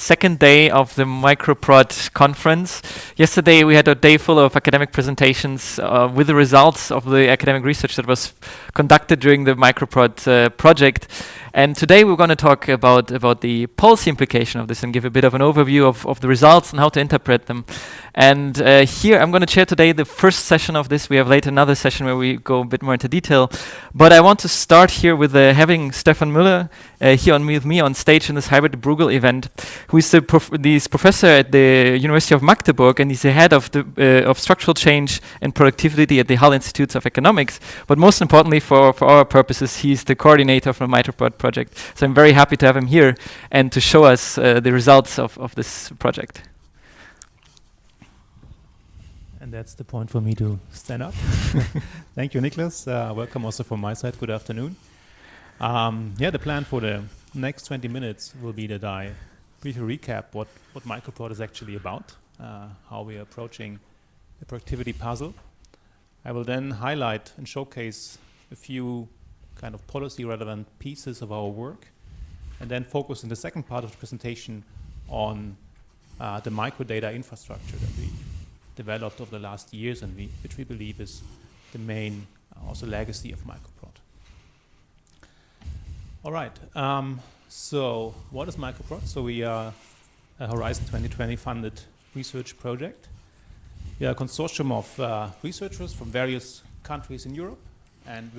second day of the Microprod conference. Yesterday we had a day full of academic presentations with the results of the academic research that was conducted during the Microprod project. And today we're going to talk about the policy implication of this and give a bit of an overview of the results and how to interpret them. And here I'm going to chair today the first session of this. We have later another session where we go a bit more into detail. But I want to start here with having Stefan Müller here with me on stage in this hybrid Bruegel event, who is the professor at the University of Magdeburg, and he's the head of the of structural change and productivity at the Hull Institutes of Economics. But most importantly, for our purposes, he's the coordinator for the Microprod project. So I'm very happy to have him here and to show us the results of this project. And that's the point for me to stand up. Thank you, Niklas. Welcome also from my side. Good afternoon. The plan for the next 20 minutes will be that I briefly recap what Microprod is actually about, how we are approaching the productivity puzzle. I will then highlight and showcase a few kind of policy relevant pieces of our work, and then focus in the second part of the presentation on the microdata infrastructure that we developed over the last years and which we believe is the main also legacy of Microprod. All right, so what is Microprod? So we are a Horizon 2020 funded research project. We are a consortium of researchers from various countries in Europe, and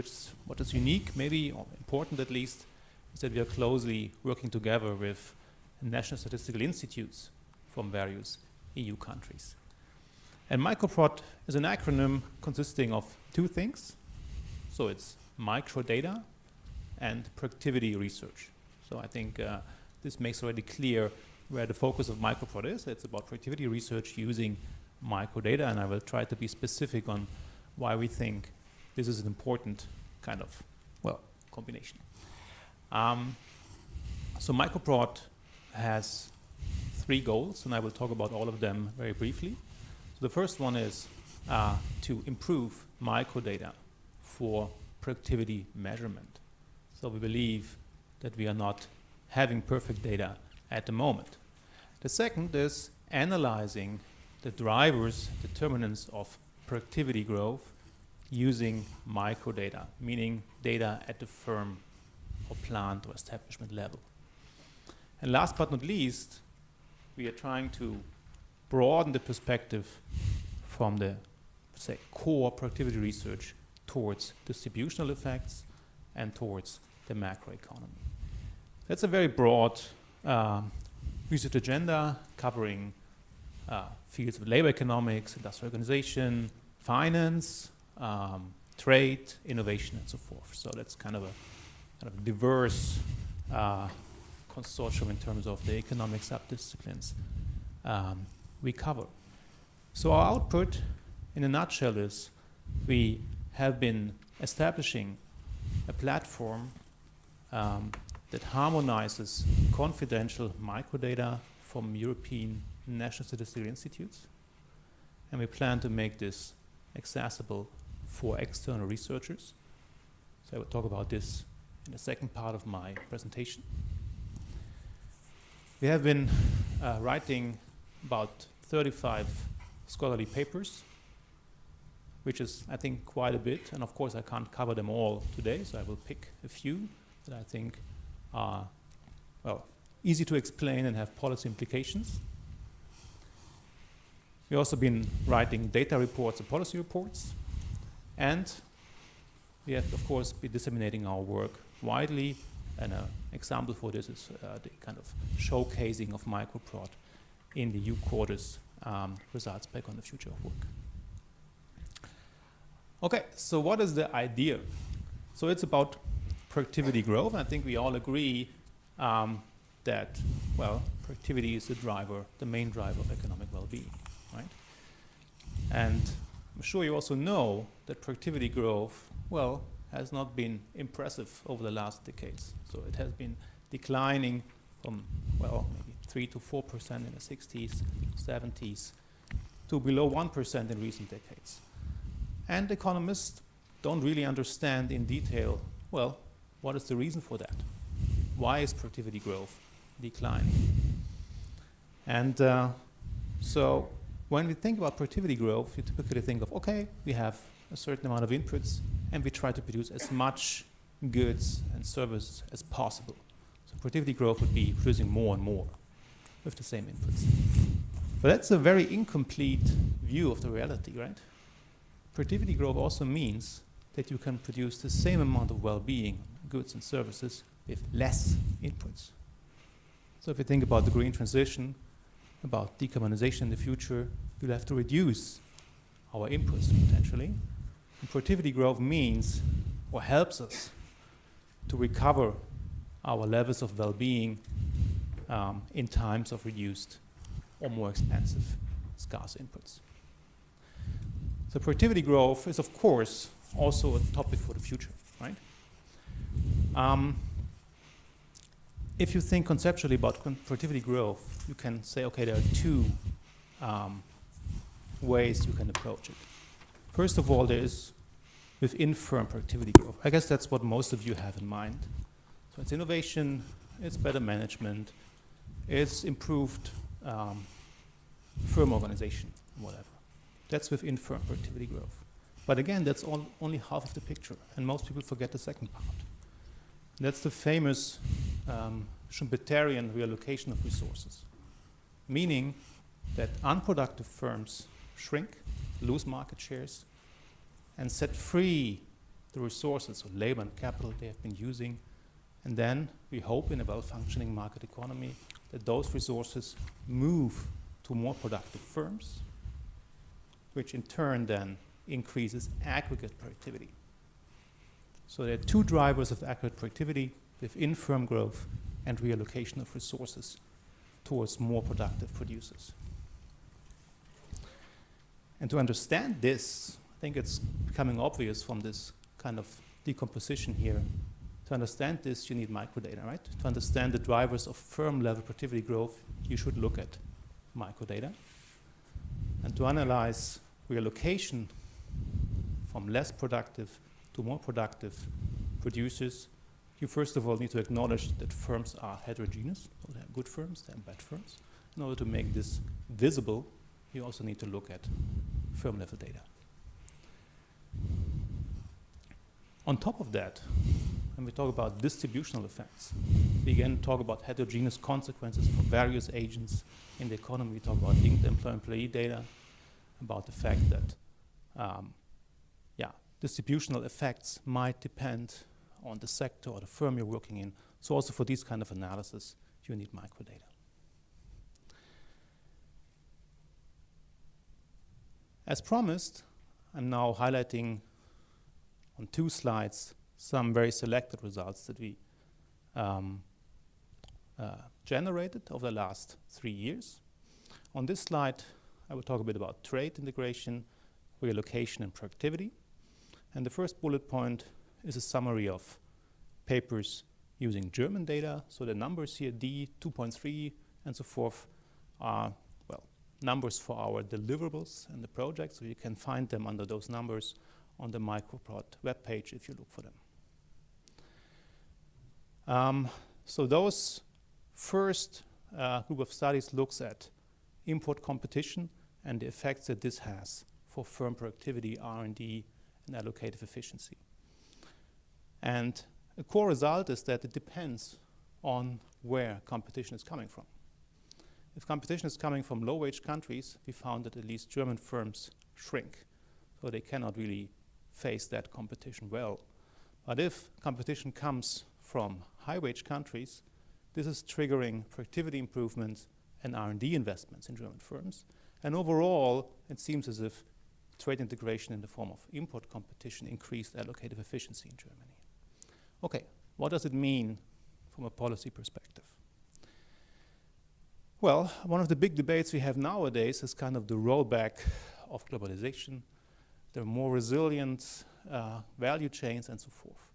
what is unique, maybe or important at least, is that we are closely working together with national statistical institutes from various EU countries. And Microprod is an acronym consisting of two things. So it's microdata and productivity research. So I think this makes already clear where the focus of Microprod is. It's about productivity research using microdata, and I will try to be specific on why we think this is an important kind of, combination. So Microprod has three goals, and I will talk about all of them very briefly. So the first one is to improve microdata for productivity measurement. So we believe that we are not having perfect data at the moment. The second is analyzing the drivers, determinants of productivity growth using microdata, meaning data at the firm or plant or establishment level. And last but not least, we are trying to broaden the perspective from the, say, core productivity research towards distributional effects and towards the macroeconomy. That's a very broad research agenda covering fields of labor economics, industrial organization, finance, trade, innovation, and so forth. So that's kind of a diverse consortium in terms of the economic subdisciplines we cover. So our output, in a nutshell, is we have been establishing a platform that harmonizes confidential microdata from European national statistical institutes, and we plan to make this accessible for external researchers. So I will talk about this in the second part of my presentation. We have been writing about 35 scholarly papers, which is, I think, quite a bit. And of course, I can't cover them all today, so I will pick a few that I think are, easy to explain and have policy implications. We've also been writing data reports and policy reports. And we have, of course, been disseminating our work widely. And an example for this is the kind of showcasing of Microprod in the U-Quarters results back on the future of work. Okay, so what is the idea? So it's about productivity growth. I think we all agree that, productivity is the main driver of economic well-being, right? And I'm sure you also know that productivity growth, has not been impressive over the last decades. So it has been declining from, maybe 3 to 4% in the 60s, 70s, to below 1% in recent decades. And economists don't really understand in detail, what is the reason for that? Why is productivity growth declining? And so when we think about productivity growth, you typically think of, okay, we have a certain amount of inputs and we try to produce as much goods and services as possible. So productivity growth would be producing more and more with the same inputs. But that's a very incomplete view of the reality, right? Productivity growth also means that you can produce the same amount of well-being, goods and services with less inputs. So if you think about the green transition, about decarbonization in the future, we'll have to reduce our inputs potentially. And productivity growth means, or helps us, to recover our levels of well-being in times of reduced or more expensive, scarce inputs. So productivity growth is, of course, also a topic for the future, right? If you think conceptually about productivity growth, you can say, okay, there are two ways you can approach it. First of all, there is within firm productivity growth. I guess that's what most of you have in mind. So it's innovation, it's better management, it's improved firm organization, whatever. That's within firm productivity growth. But again, that's only half of the picture, and most people forget the second part. That's the famous Schumpeterian reallocation of resources, meaning that unproductive firms shrink, lose market shares, and set free the resources of labor and capital they have been using. And then we hope in a well-functioning market economy that those resources move to more productive firms, which in turn then increases aggregate productivity. So there are two drivers of aggregate productivity within firm growth and reallocation of resources towards more productive producers. And to understand this, I think it's becoming obvious from this kind of decomposition here. To understand this, you need microdata, right? To understand the drivers of firm level productivity growth, you should look at microdata. And to analyze reallocation from less productive to more productive producers, you first of all need to acknowledge that firms are heterogeneous. So there are good firms, there are bad firms. In order to make this visible, you also need to look at firm level data. On top of that, when we talk about distributional effects, we again talk about heterogeneous consequences for various agents in the economy. We talk about linked employee data, about the fact that distributional effects might depend on the sector or the firm you're working in. So also for these kind of analysis, you need microdata. As promised, I'm now highlighting on 2 slides some very selected results that we generated over the last 3 years. On this slide, I will talk a bit about trade integration, reallocation, and productivity. And the first bullet point is a summary of papers using German data. So the numbers here, D, 2.3, and so forth, are, well, numbers for our deliverables and the project. So you can find them under those numbers on the Microprod webpage if you look for them. So those first group of studies looks at import competition and the effects that this has for firm productivity, R&D, and allocative efficiency. And a core result is that it depends on where competition is coming from. If competition is coming from low-wage countries, we found that at least German firms shrink, so they cannot really face that competition well. But if competition comes from high-wage countries, this is triggering productivity improvements and R&D investments in German firms. And overall, it seems as if trade integration in the form of import competition increased allocative efficiency in Germany. Okay, what does it mean from a policy perspective? Well, one of the big debates we have nowadays is kind of the rollback of globalization, the more resilient value chains, and so forth.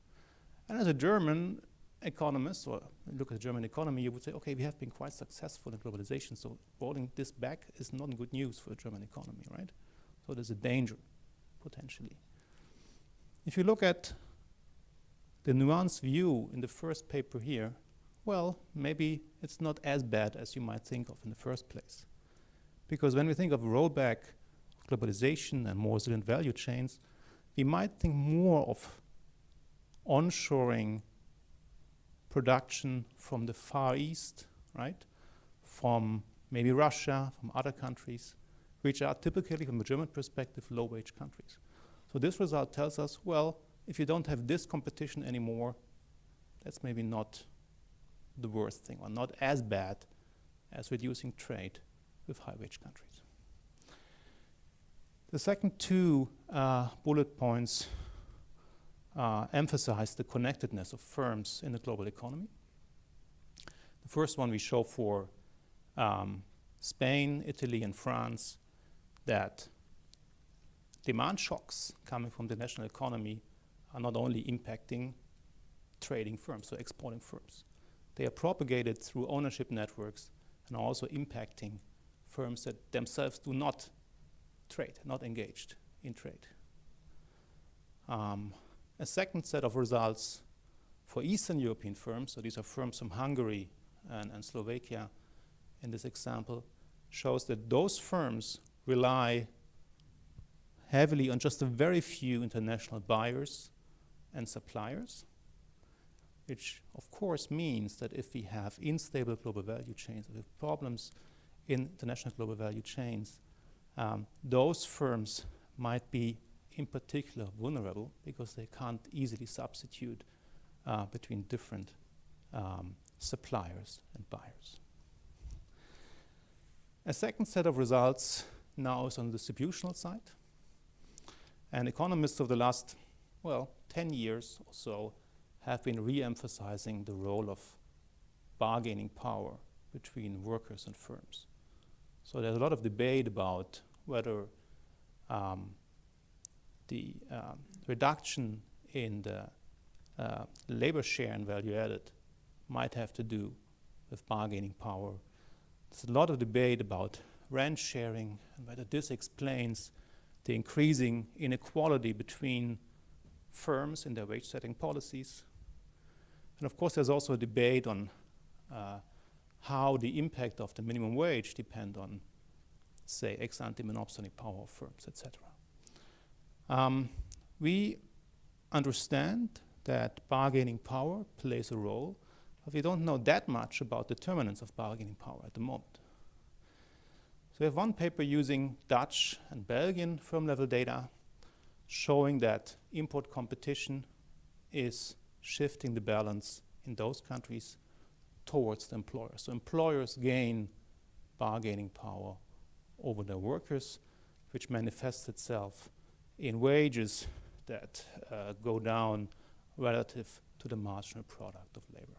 And as a German economist, or look at the German economy, you would say, okay, we have been quite successful in globalization, so rolling this back is not good news for the German economy, right? So there's a danger, potentially. If you look at the nuanced view in the first paper here, well, maybe it's not as bad as you might think of in the first place. Because when we think of rollback, globalization, and more resilient value chains, we might think more of onshoring production from the Far East, right? From maybe Russia, from other countries, which are typically, from a German perspective, low-wage countries. So this result tells us, well, if you don't have this competition anymore, that's maybe not the worst thing, or not as bad as reducing trade with high-wage countries. The second two bullet points emphasize the connectedness of firms in the global economy. The first one we show for Spain, Italy, and France, that demand shocks coming from the national economy are not only impacting trading firms, so exporting firms. They are propagated through ownership networks and are also impacting firms that themselves do not trade, not engaged in trade. A second set of results for Eastern European firms, so these are firms from Hungary and Slovakia in this example, shows that those firms rely heavily on just a very few international buyers and suppliers, which of course means that if we have unstable global value chains, if we have problems in international global value chains, those firms might be in particular vulnerable because they can't easily substitute between different suppliers and buyers. A second set of results now is on the distributional side. And economists of the last, 10 years or so have been re-emphasizing the role of bargaining power between workers and firms. So there's a lot of debate about whether the reduction in the labor share and value added might have to do with bargaining power. There's a lot of debate about rent sharing and whether this explains the increasing inequality between firms in their wage setting policies. And of course, there's also a debate on how the impact of the minimum wage depend on, say, ex-ante monopoly power of firms, etc. We understand that bargaining power plays a role, but we don't know that much about determinants of bargaining power at the moment. So we have one paper using Dutch and Belgian firm-level data showing that import competition is shifting the balance in those countries towards the employers. So employers gain bargaining power over their workers, which manifests itself in wages that go down relative to the marginal product of labor.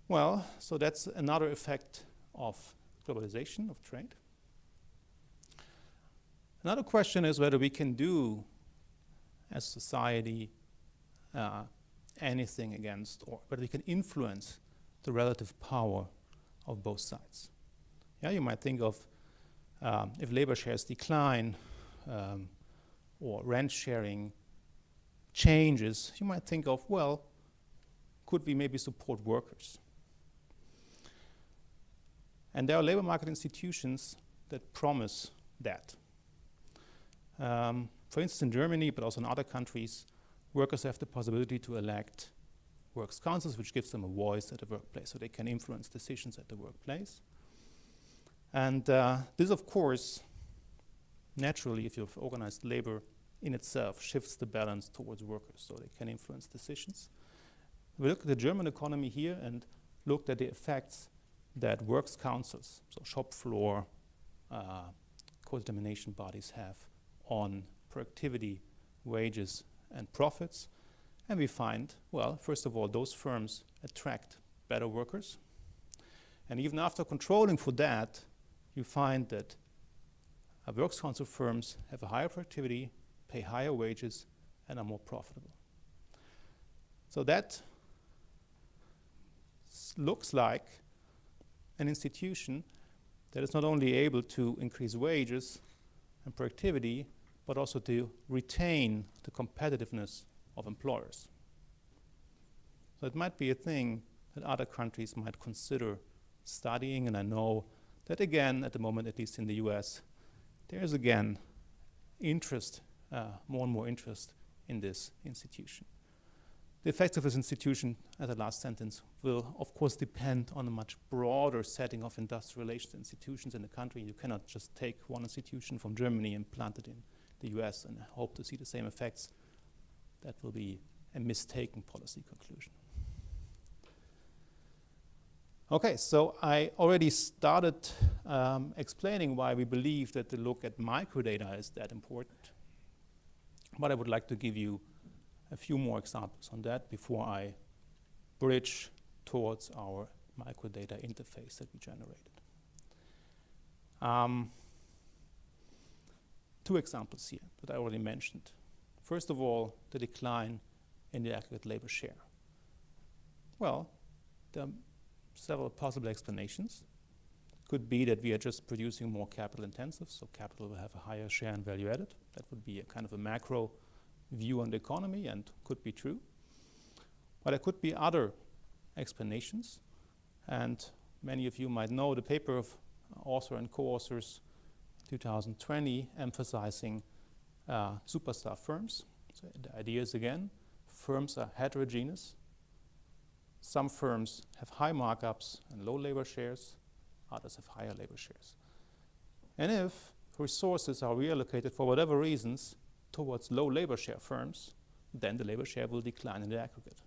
Well, so that's another effect of globalization of trade. Another question is whether we can do, as society, anything against, or whether we can influence the relative power of both sides. Yeah, you might think of if labor shares decline or rent sharing changes, you might think of, well, could we maybe support workers? And there are labor market institutions that promise that. For instance, in Germany, but also in other countries, workers have the possibility to elect works councils, which gives them a voice at the workplace, so they can influence decisions at the workplace. And this, of course, naturally, if you have organized labor in itself, shifts the balance towards workers, so they can influence decisions. We looked at the German economy here and looked at the effects that works councils, so shop floor co-determination bodies, have on productivity, wages, and profits. And we find, well, first of all, those firms attract better workers. And even after controlling for that, you find that works council firms have a higher productivity, pay higher wages, and are more profitable. So that looks like an institution that is not only able to increase wages and productivity, but also to retain the competitiveness of employers. So it might be a thing that other countries might consider studying, and I know that again, at the moment, at least in the US, there's again interest, more and more interest in this institution. The effects of this institution, as the last sentence, will of course depend on a much broader setting of industrial relations institutions in the country. You cannot just take one institution from Germany and plant it in the US and hope to see the same effects. That will be a mistaken policy conclusion. Okay, so I already started explaining why we believe that the look at microdata is that important. But I would like to give you a few more examples on that before I bridge towards our microdata interface that we generated. Two examples here that I already mentioned. First of all, the decline in the aggregate labor share. Well, there are several possible explanations. Could be that we are just producing more capital intensive, so capital will have a higher share in value added. That would be a kind of a macro view on the economy and could be true. But there could be other explanations, and many of you might know the paper of author and co-authors 2020 emphasizing superstar firms. So the idea is again, firms are heterogeneous. Some firms have high markups and low labor shares, others have higher labor shares. And if resources are reallocated for whatever reasons towards low labor share firms, then the labor share will decline in the aggregate.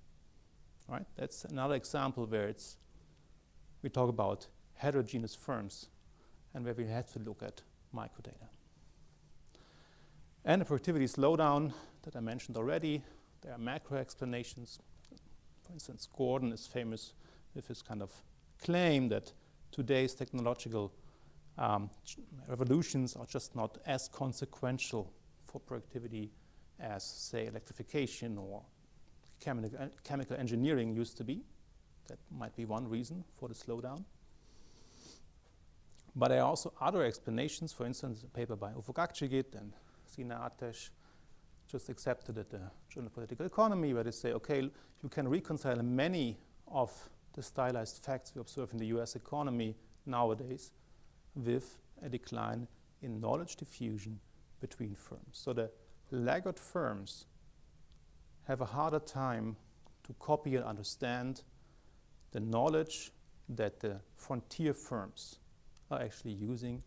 Right? That's another example where we talk about heterogeneous firms and where we have to look at microdata. And the productivity slowdown that I mentioned already, there are macro explanations. For instance, Gordon is famous with his kind of claim that today's technological revolutions are just not as consequential for productivity as, say, electrification or chemical engineering used to be. That might be one reason for the slowdown. But there are also other explanations. For instance, a paper by Ufuk Akçigit and Sina Ateş just accepted at the Journal of Political Economy, where they say, okay, you can reconcile many of the stylized facts we observe in the US economy nowadays with a decline in knowledge diffusion between firms. So the laggard firms have a harder time to copy and understand the knowledge that the frontier firms are actually using.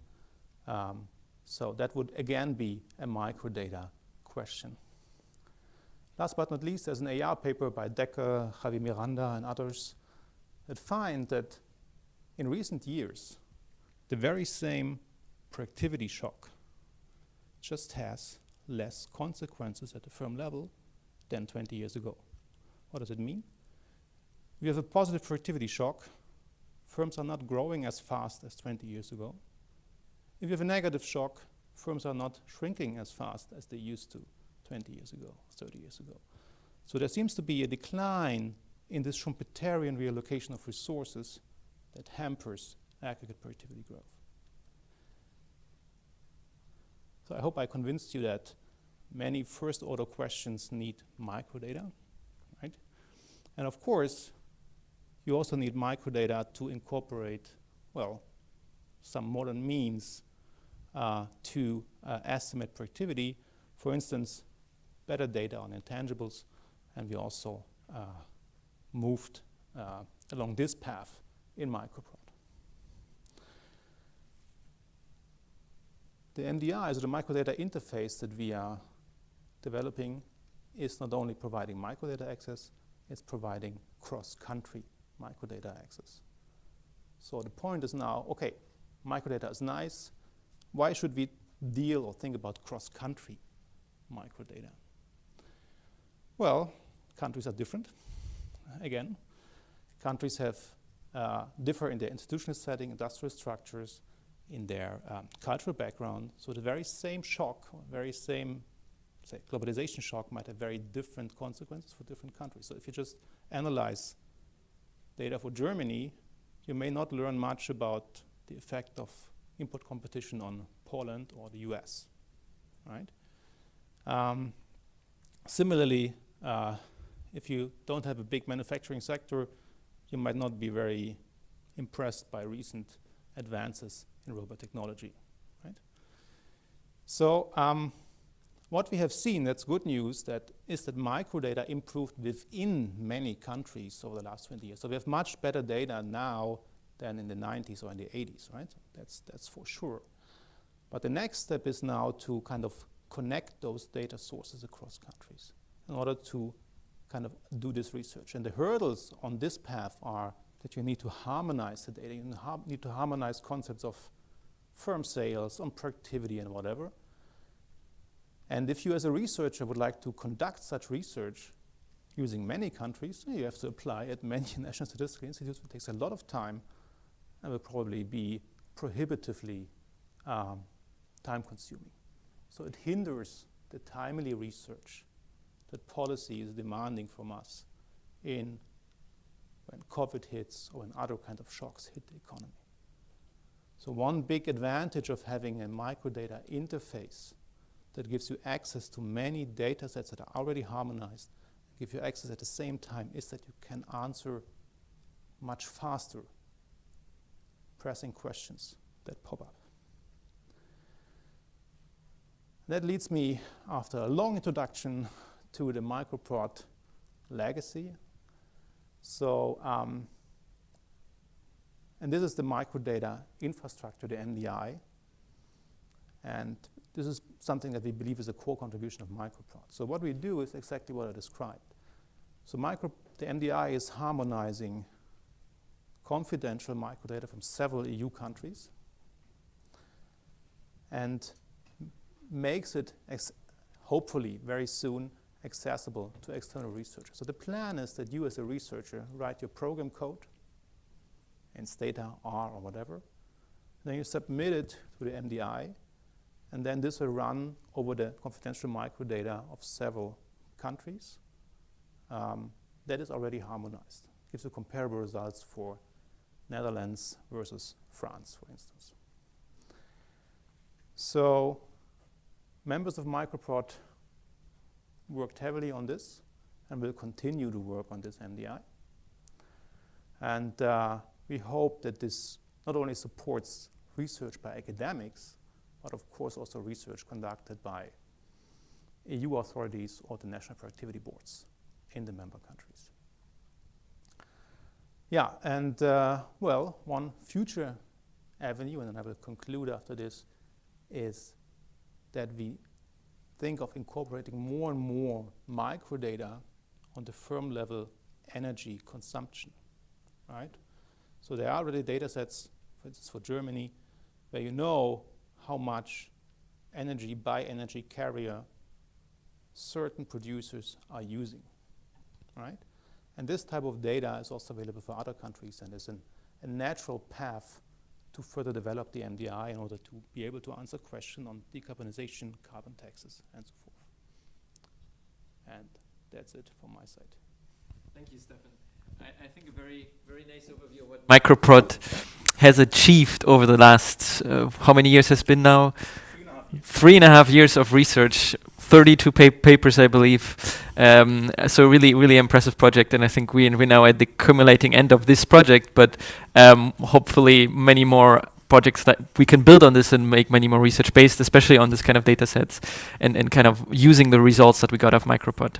So that would again be a microdata question. Last but not least, there's an AR paper by Decker, Javi Miranda, and others that find that in recent years, the very same productivity shock just has less consequences at the firm level than 20 years ago. What does it mean? We have a positive productivity shock. Firms are not growing as fast as 20 years ago. If you have a negative shock, firms are not shrinking as fast as they used to 20 years ago, 30 years ago. So there seems to be a decline in this Schumpeterian reallocation of resources that hampers aggregate productivity growth. So I hope I convinced you that many first-order questions need microdata, right? And of course, you also need microdata to incorporate, well, some modern means to estimate productivity. For instance, better data on intangibles, and we also moved along this path in Microprod. The MDI, so the microdata interface that we are developing, is not only providing microdata access, it's providing cross-country microdata access. So the point is now, okay, microdata is nice. Why should we deal or think about cross-country microdata? Well, countries are different. Again, countries have differ in their institutional setting, industrial structures, in their cultural background. So the very same shock, or very same, say, globalization shock might have very different consequences for different countries. So if you just analyze data for Germany, you may not learn much about the effect of import competition on Poland or the US, right? Similarly, if you don't have a big manufacturing sector, you might not be very impressed by recent advances in robot technology, right? So what we have seen, that's good news, is that microdata improved within many countries over the last 20 years. So we have much better data now than in the 90s or in the 80s, right? That's for sure. But the next step is now to kind of connect those data sources across countries in order to kind of do this research. And the hurdles on this path are that you need to harmonize the data. You need to harmonize concepts of firm sales, on productivity and whatever. And if you as a researcher would like to conduct such research using many countries, you have to apply at many national statistical institutes. It takes a lot of time and will probably be prohibitively time-consuming. So it hinders the timely research that policy is demanding from us when COVID hits or when other kind of shocks hit the economy. So one big advantage of having a microdata interface that gives you access to many data sets that are already harmonized, give you access at the same time, is that you can answer much faster pressing questions that pop up. That leads me, after a long introduction, to the Microprod legacy. So, and this is the Microdata Infrastructure, the MDI. And this is something that we believe is a core contribution of Microprod. So what we do is exactly what I described. So the MDI is harmonizing confidential microdata from several EU countries and makes it, hopefully very soon, accessible to external researchers. So the plan is that you as a researcher write your program code in Stata, R, or whatever. Then you submit it to the MDI, and then this will run over the confidential microdata of several countries. That is already harmonized. Gives you comparable results for Netherlands versus France, for instance. So members of Microprod worked heavily on this and will continue to work on this MDI. And we hope that this not only supports research by academics, but of course also research conducted by EU authorities or the national productivity boards in the member countries. Yeah, and well, one future avenue, and then I will conclude after this, is that we think of incorporating more and more microdata on the firm level energy consumption, right? So there are already data sets, for instance, for Germany, where you know how much energy by energy carrier certain producers are using, right? And this type of data is also available for other countries and is a natural path to further develop the MDI in order to be able to answer questions on decarbonization, carbon taxes, and so forth. And that's it from my side. Thank you, Stefan. I think a very, very nice overview of what Microprod has achieved over the last, how many years has been now? 3.5 years of research, 32 papers, I believe. So really, really impressive project. And I think we're now at the accumulating end of this project, but hopefully many more projects that we can build on this and make many more research based, especially on this kind of data sets and kind of using the results that we got of Microprod.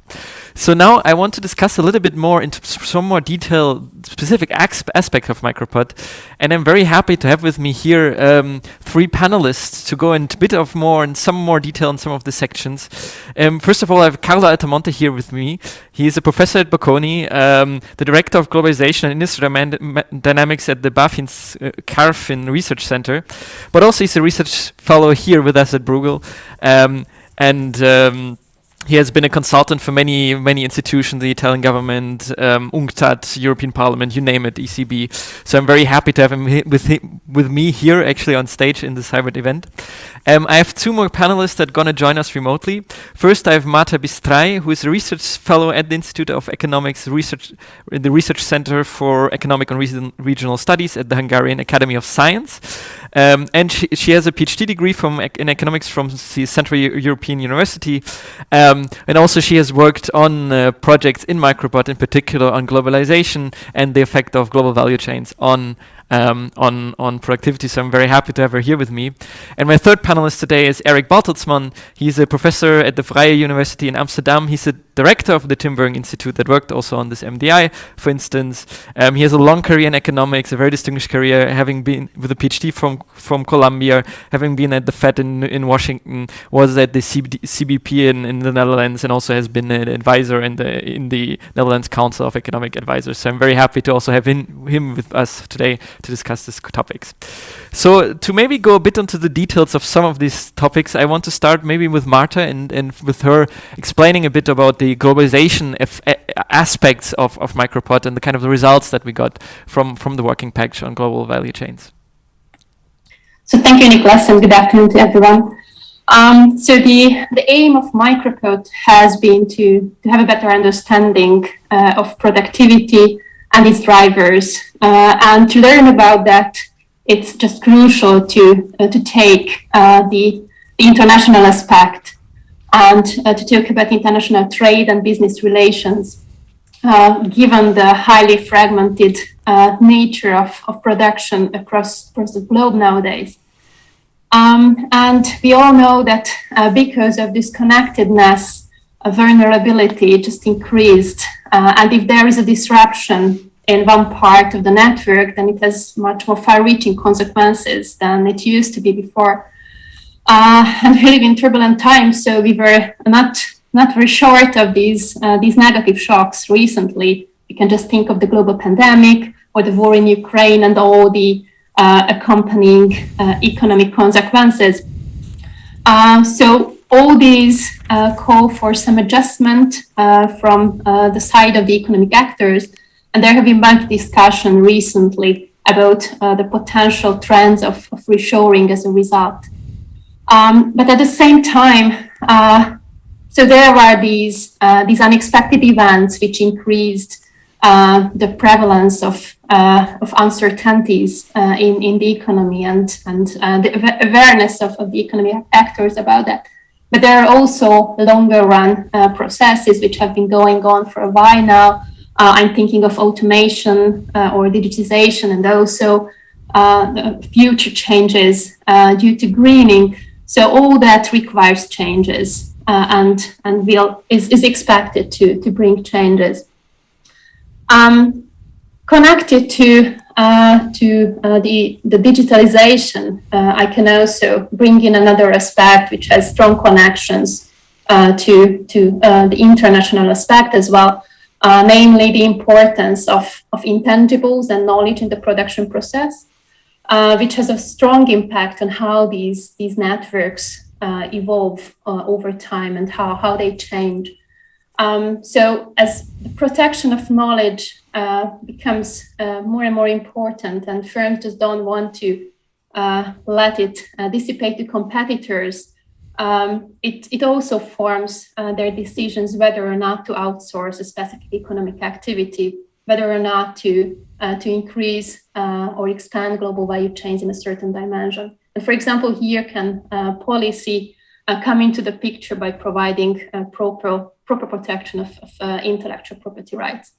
So now I want to discuss a little bit more into some more detailed, specific aspect of Microprod. And I'm very happy to have with me here 3 panelists to go into a bit of more and some more detail in some of the sections. First of all, I have Carlo Altamonte here with me. He is a professor at Bocconi, the director of globalization and industry dynamics at the BaFin's Carfin Research Center, but also he's a research fellow here with us at Bruegel, and he has been a consultant for many institutions, the Italian government, UNCTAD, European Parliament, you name it, ECB. So I'm very happy to have him with me here, actually on stage in this hybrid event. I have 2 more panelists that are going to join us remotely. First, I have Marta Bistrai, who is a research fellow at the Institute of Economics Research, the Research Center for Economic and Regional Studies at the Hungarian Academy of Science. And she has a PhD degree in economics from the Central European University. And also she has worked on projects in Microprod, in particular on globalization and the effect of global value chains on productivity. So I'm very happy to have her here with me. And my third panelist today is Erik Bartelsman. He's a professor at the Vrije University in Amsterdam. He's a director of the Timberg Institute that worked also on this MDI, for instance. He has a long career in economics, a very distinguished career, having been with a PhD from Columbia, having been at the Fed in Washington, was at the CBP in the Netherlands, and also has been an advisor in the Netherlands Council of Economic Advisors. So I'm very happy to also have him with us today to discuss these topics. So to maybe go a bit into the details of some of these topics, I want to start maybe with Marta and with her explaining a bit about the globalization aspects of Microprod and the kind of the results that we got from the working package on global value chains. So thank you, Nicholas, and good afternoon to everyone. So the aim of Microprod has been to have a better understanding of productivity and its drivers, and to learn about that, it's just crucial to take the international aspect and to talk about international trade and business relations, given the highly fragmented nature of production across the globe nowadays. And we all know that because of this connectedness, vulnerability just increased. And if there is a disruption in one part of the network, then it has much more far-reaching consequences than it used to be before. And we live in turbulent times, so we were not very short of these negative shocks recently. You can just think of the global pandemic or the war in Ukraine and all the accompanying economic consequences. So all these call for some adjustment from the side of the economic actors, and there have been much discussion recently about the potential trends of reshoring as a result. But at the same time, so there are these unexpected events which increased the prevalence of uncertainties in the economy and the awareness of the economic actors about that. But there are also longer run processes which have been going on for a while now. I'm thinking of automation or digitization, and also the future changes due to greening. So all that requires changes and is expected to bring changes. Connected to the digitalization, I can also bring in another aspect which has strong connections to the international aspect as well, namely the importance of intangibles and knowledge in the production process, which has a strong impact on how these networks evolve over time and how they change. So as the protection of knowledge becomes more and more important, and firms just don't want to let it dissipate to competitors, it also forms their decisions whether or not to outsource a specific economic activity, whether or not to increase or expand global value chains in a certain dimension. And for example, here can policy come into the picture by providing proper protection of intellectual property rights.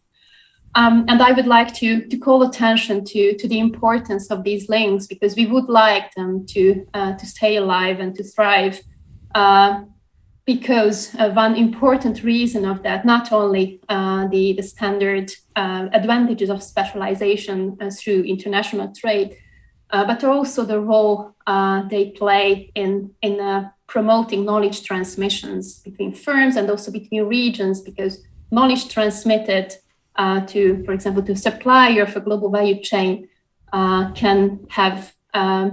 And I would like to call attention to the importance of these links, because we would like them to stay alive and to thrive, because one important reason of that, not only the standard advantages of specialization through international trade, but also the role they play in promoting knowledge transmissions between firms and also between regions, because knowledge transmitted to, for example, to supplier of a global value chain can have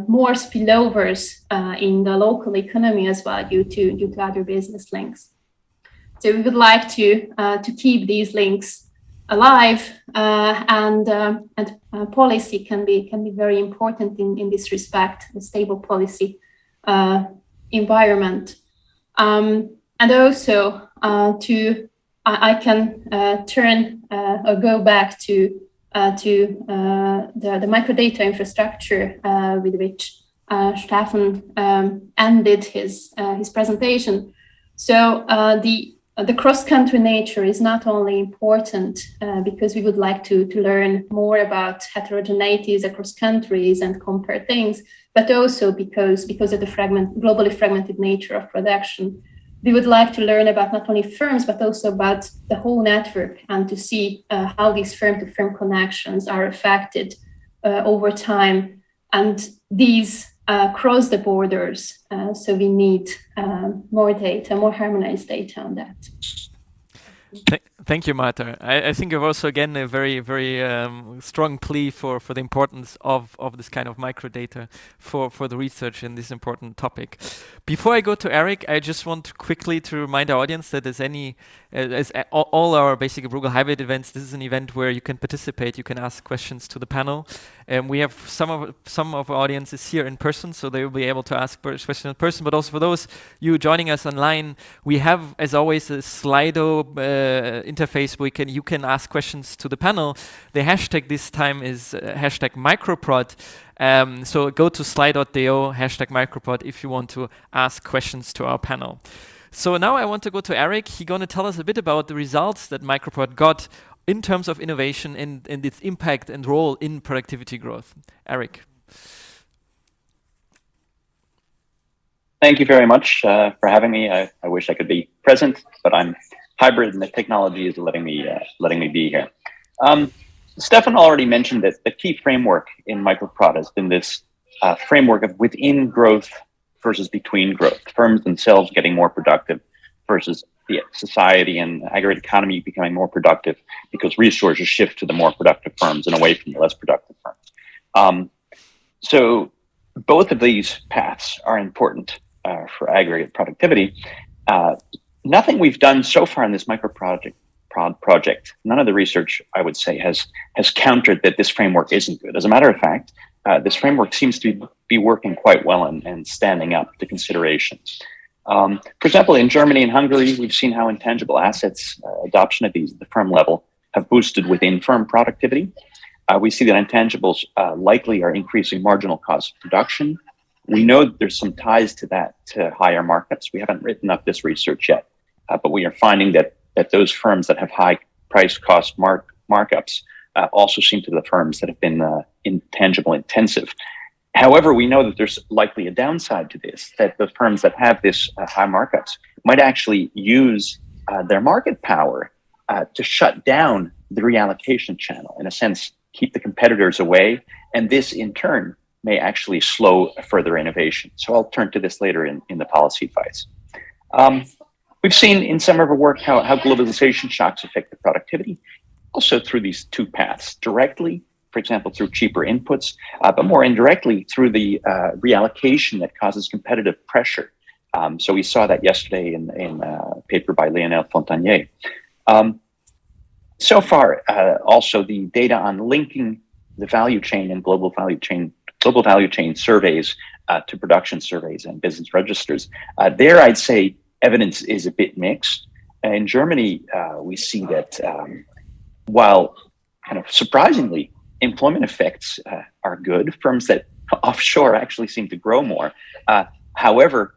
more spillovers in the local economy as well due to other business links. So we would like to keep these links alive, and policy can be very important in this respect, a stable policy environment. And also I can turn or go back to the microdata infrastructure with which Stefan ended his presentation. So the cross-country nature is not only important because we would like to learn more about heterogeneities across countries and compare things, but also because of the globally fragmented nature of production. We would like to learn about not only firms, but also about the whole network and to see how these firm-to-firm connections are affected over time. And these cross the borders. So we need more data, more harmonized data on that. Thank you, Marta. I think you've also, again, a very, very strong plea for the importance of this kind of microdata for the research in this important topic. Before I go to Eric, I just want quickly to remind our audience that as all our basic Bruegel Hybrid events, this is an event where you can participate, you can ask questions to the panel. We have some of our audiences here in person, so they will be able to ask questions in person, but also for those you joining us online, we have, as always, a Slido interface where you can ask questions to the panel. The hashtag this time is hashtag Microprod. So go to slido.do, hashtag Microprod, if you want to ask questions to our panel. So now I want to go to Eric. He's going to tell us a bit about the results that Microprod got in terms of innovation and its impact and role in productivity growth. Eric. Thank you very much for having me. I wish I could be present, but I'm hybrid and the technology is letting me be here. Stefan already mentioned that the key framework in Microprod has been this framework of within growth versus between growth. Firms themselves getting more productive versus the society and aggregate economy becoming more productive because resources shift to the more productive firms and away from the less productive firms. So both of these paths are important for aggregate productivity. Nothing we've done so far in this Microprod project, none of the research, I would say, has countered that this framework isn't good. As a matter of fact, this framework seems to be working quite well and standing up to considerations. For example, in Germany and Hungary, we've seen how intangible assets, adoption of these at the firm level, have boosted within firm productivity. We see that intangibles likely are increasing marginal cost of production. We know that there's some ties to that, to higher markups. We haven't written up this research yet, but we are finding that those firms that have high price cost markups also seem to be the firms that have been intangible intensive. However, we know that there's likely a downside to this, that the firms that have this high markups might actually use their market power to shut down the reallocation channel, in a sense, keep the competitors away. And this in turn may actually slow further innovation. So I'll turn to this later in the policy advice. We've seen in some of our work how globalization shocks affect the productivity, also through these two paths, directly, for example, through cheaper inputs, but more indirectly through the reallocation that causes competitive pressure. So we saw that yesterday in a paper by Lionel Fontanier. So far, also the data on linking the value chain and global value chain surveys to production surveys and business registers. There, I'd say evidence is a bit mixed. In Germany, we see that while kind of surprisingly, employment effects are good. Firms that offshore actually seem to grow more. However,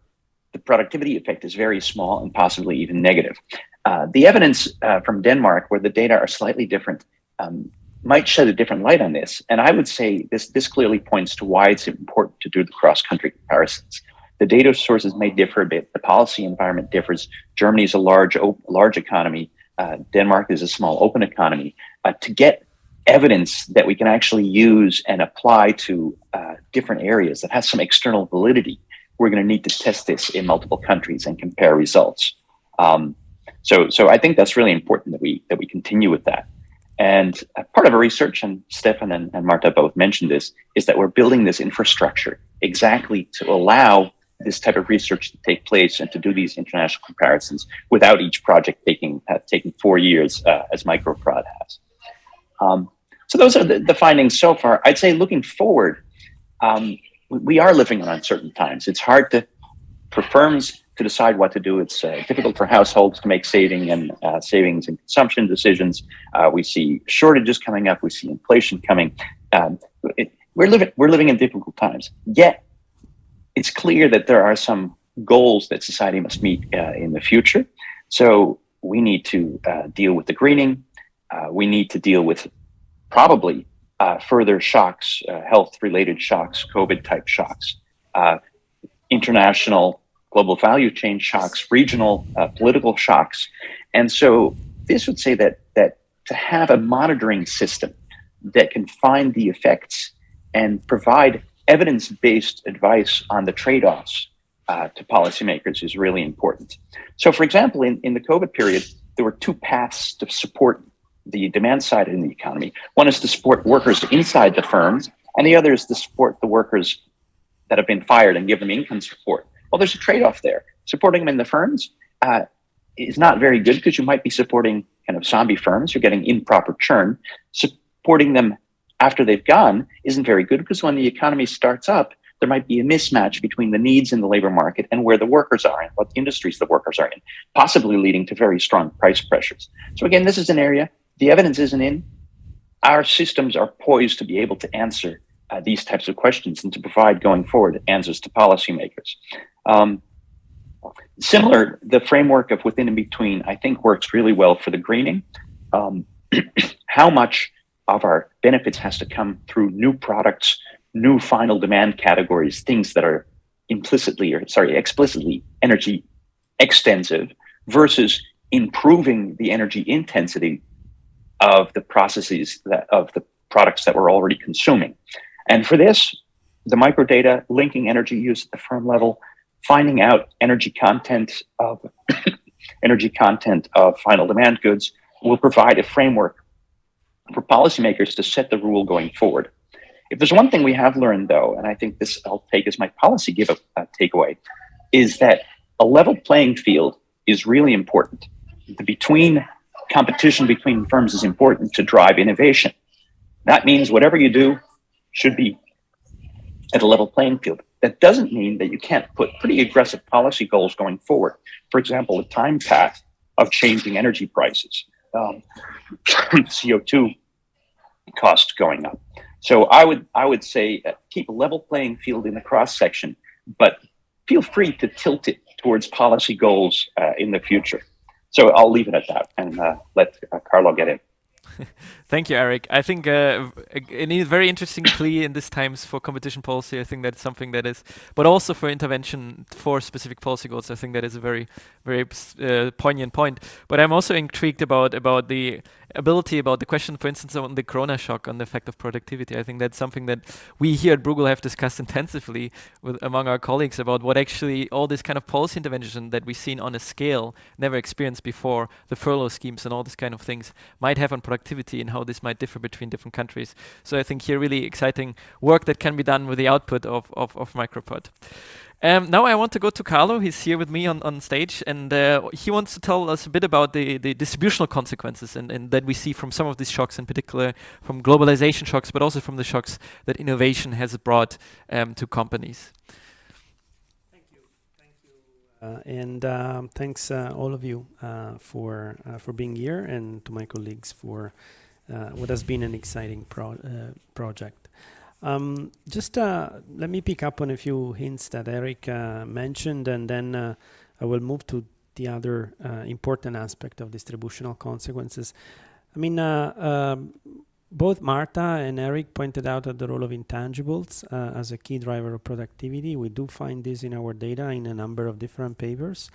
the productivity effect is very small and possibly even negative. The evidence from Denmark, where the data are slightly different, might shed a different light on this. And I would say this clearly points to why it's important to do the cross-country comparisons. The data sources may differ a bit. The policy environment differs. Germany is a large economy. Denmark is a small open economy. To get evidence that we can actually use and apply to different areas that has some external validity, we're going to need to test this in multiple countries and compare results. So I think that's really important that we continue with that. And part of our research, and Stefan and Marta both mentioned this, is that we're building this infrastructure exactly to allow this type of research to take place and to do these international comparisons without each project taking 4 years as Microprod has. So those are the findings so far. I'd say looking forward, we are living in uncertain times. It's hard for firms to decide what to do. It's difficult for households to make savings and consumption decisions. We see shortages coming up. We see inflation coming. We're living in difficult times. Yet it's clear that there are some goals that society must meet in the future. So we need to deal with the greening. We need to deal with probably further shocks, health-related shocks, COVID-type shocks, international global value chain shocks, regional political shocks. And so this would say that to have a monitoring system that can find the effects and provide evidence-based advice on the trade-offs to policymakers is really important. So for example, in the COVID period, there were two paths to support the demand side in the economy. One is to support workers inside the firms, and the other is to support the workers that have been fired and give them income support. Well, there's a trade-off there. Supporting them in the firms is not very good because you might be supporting kind of zombie firms. You're getting improper churn. Supporting them after they've gone isn't very good because when the economy starts up, there might be a mismatch between the needs in the labor market and where the workers are and what industries the workers are in, possibly leading to very strong price pressures. So again, this is an area the evidence isn't in. Our systems are poised to be able to answer these types of questions and to provide going forward answers to policymakers. Similar, the framework of within and between, I think, works really well for the greening. How much of our benefits has to come through new products, new final demand categories, things that are explicitly energy extensive versus improving the energy intensity of the processes of the products that we're already consuming. And for this, the microdata linking energy use at the firm level, finding out energy content of final demand goods will provide a framework for policymakers to set the rule going forward. If there's one thing we have learned, though, and I think this I'll take as my policy takeaway, is that a level playing field is really important. The competition between firms is important to drive innovation. That means whatever you do should be at a level playing field. That doesn't mean that you can't put pretty aggressive policy goals going forward. For example, a time path of changing energy prices, CO2 costs going up. So I would say keep a level playing field in the cross section, but feel free to tilt it towards policy goals in the future. So I'll leave it at that and let Carlo get in. Thank you, Eric. I think a very interesting plea in these times for competition policy. I think that's something that is, but also for intervention for specific policy goals. I think that is a very, very poignant point. But I'm also intrigued about the ability, about the question, for instance, on the Corona shock, on the effect of productivity. I think that's something that we here at Bruegel have discussed intensively among our colleagues about what actually all this kind of policy intervention that we've seen on a scale never experienced before, the furlough schemes and all these kind of things might have on productivity and how this might differ between different countries. So I think here really exciting work that can be done with the output of Microprod. Now I want to go to Carlo. He's here with me on stage, and he wants to tell us a bit about the distributional consequences and that we see from some of these shocks, in particular from globalization shocks, but also from the shocks that innovation has brought to companies. Thank you. Thanks all of you for being here, and to my colleagues for what has been an exciting project. Just let me pick up on a few hints that Eric mentioned, and then I will move to the other important aspect of distributional consequences. I mean, both Marta and Eric pointed out at the role of intangibles as a key driver of productivity. We do find this in our data in a number of different papers.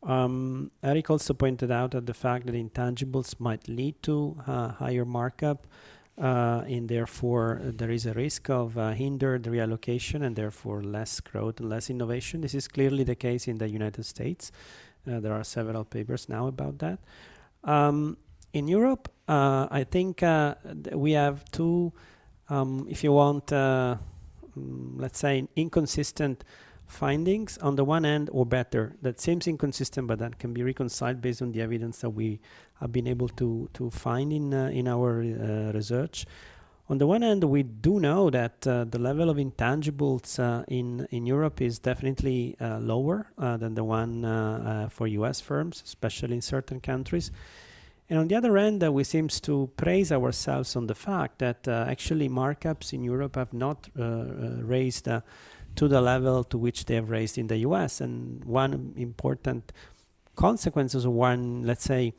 Eric also pointed out at the fact that intangibles might lead to higher markup, and therefore there is a risk of hindered reallocation and therefore less growth and less innovation. This is clearly the case in the United States. There are several papers now about that. In Europe, I think we have two, if you want, let's say, inconsistent findings on the one hand, or better, that seems inconsistent, but that can be reconciled based on the evidence that we have been able to find in our research. On the one hand, we do know that the level of intangibles in Europe is definitely lower than the one for US firms, especially in certain countries. And on the other hand, we seem to praise ourselves on the fact that actually markups in Europe have not raised to the level to which they have raised in the US. And one important consequences, one, let's say,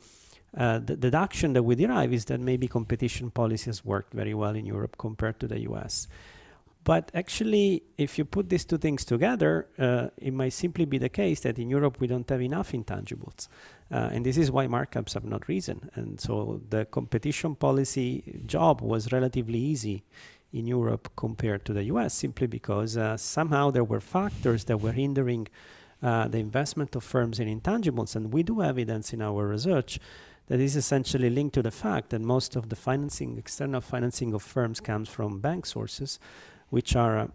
the deduction that we derive is that maybe competition policy has worked very well in Europe compared to the US. But actually, if you put these two things together, it might simply be the case that in Europe we don't have enough intangibles. And this is why markups have not risen. And so the competition policy job was relatively easy in Europe compared to the US, simply because somehow there were factors that were hindering the investment of firms in intangibles. And we do evidence in our research that is essentially linked to the fact that most of the financing, external financing of firms comes from bank sources, which are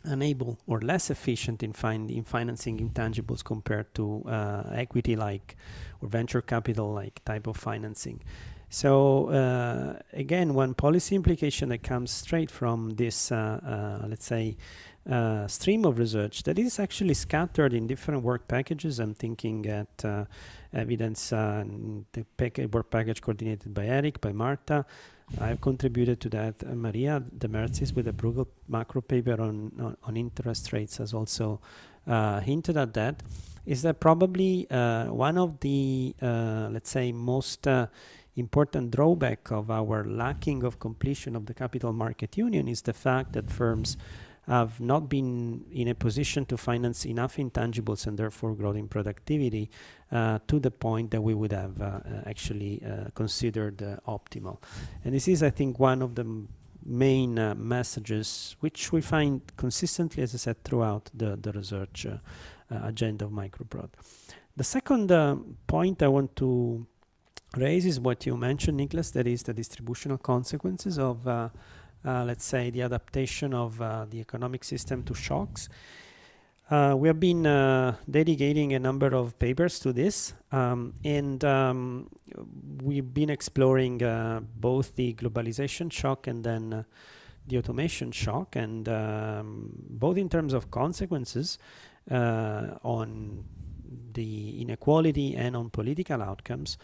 unable or less efficient in financing intangibles compared to equity-like or venture capital-like type of financing. So again, one policy implication that comes straight from this, let's say, stream of research that is actually scattered in different work packages. I'm thinking at evidence, the work package coordinated by Eric, by Marta. I've contributed to that. Maria de Merzis with a Bruegel macro paper on interest rates has also hinted at that. Is that probably one of the, let's say, most important drawback of our lacking of completion of the capital market union is the fact that firms have not been in a position to finance enough intangibles and therefore growth in productivity to the point that we would have actually considered optimal. And this is, I think, one of the main messages which we find consistently, as I said, throughout the research agenda of Microprod. The second point I want to raise is what you mentioned, Nicholas, that is the distributional consequences of let's say, the adaptation of the economic system to shocks. We have been dedicating a number of papers to this, and we've been exploring both the globalization shock and then the automation shock, and both in terms of consequences on the inequality and on political outcomes,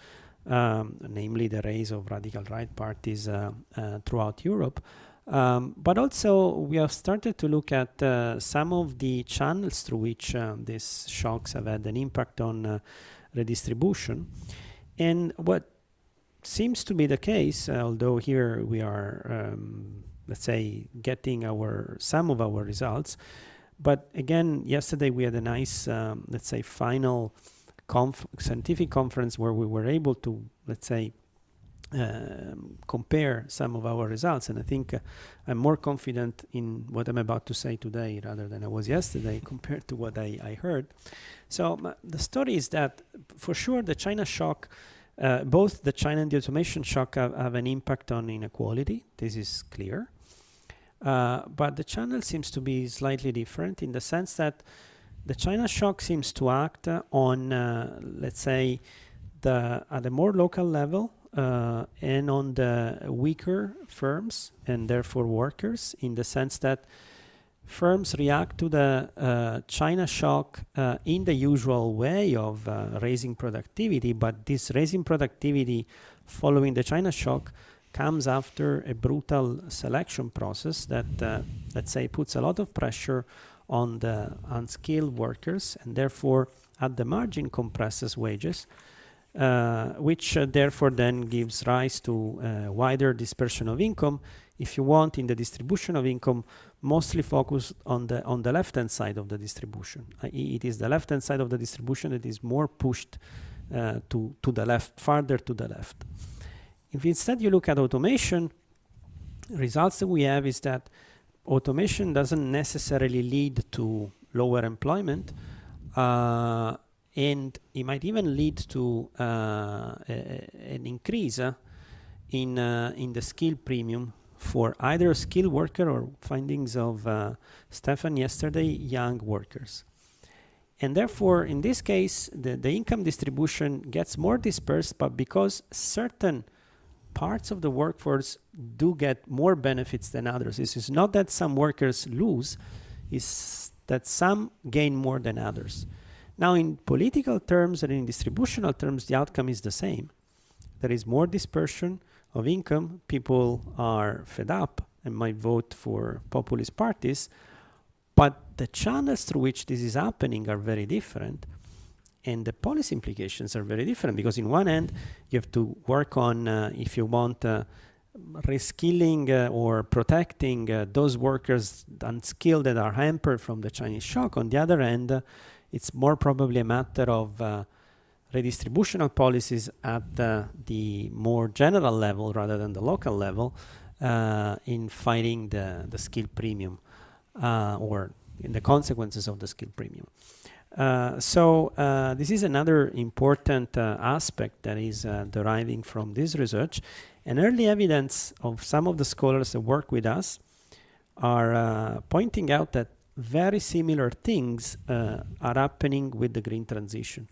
namely the rise of radical right parties throughout Europe. But also we have started to look at some of the channels through which these shocks have had an impact on redistribution. And what seems to be the case, although here we are, let's say, getting some of our results, but again, yesterday we had a nice, let's say, final scientific conference where we were able to, let's say, compare some of our results, and I think I'm more confident in what I'm about to say today rather than I was yesterday compared to what I heard. So the story is that for sure the China shock, both the China and the automation shock have an impact on inequality. This is clear. But the channel seems to be slightly different in the sense that the China shock seems to act on, let's say, at a more local level, and on the weaker firms and therefore workers, in the sense that firms react to the China shock in the usual way of raising productivity, but this raising productivity following the China shock comes after a brutal selection process that, let's say, puts a lot of pressure on the unskilled workers and therefore at the margin compresses wages, which therefore then gives rise to wider dispersion of income, if you want, in the distribution of income, mostly focused on the left-hand side of the distribution. It is the left-hand side of the distribution that is more pushed to the left, farther to the left. If instead you look at automation, results that we have is that automation doesn't necessarily lead to lower employment, and it might even lead to an increase in the skill premium for either a skilled worker or, findings of Stefan yesterday, young workers. And therefore, in this case, the income distribution gets more dispersed, but because certain parts of the workforce do get more benefits than others. This is not that some workers lose, it's that some gain more than others. Now, in political terms and in distributional terms, the outcome is the same. There is more dispersion of income. People are fed up and might vote for populist parties, But the channels through which this is happening are very different, and the policy implications are very different, because in one end, you have to work on, if you want, reskilling or protecting those workers unskilled that are hampered from the Chinese shock. On the other end, it's more probably a matter of redistributional policies at the more general level rather than the local level in fighting the skill premium or in the consequences of the skill premium. So this is another important aspect that is deriving from this research. And early evidence of some of the scholars that work with us are pointing out that very similar things are happening with the green transition.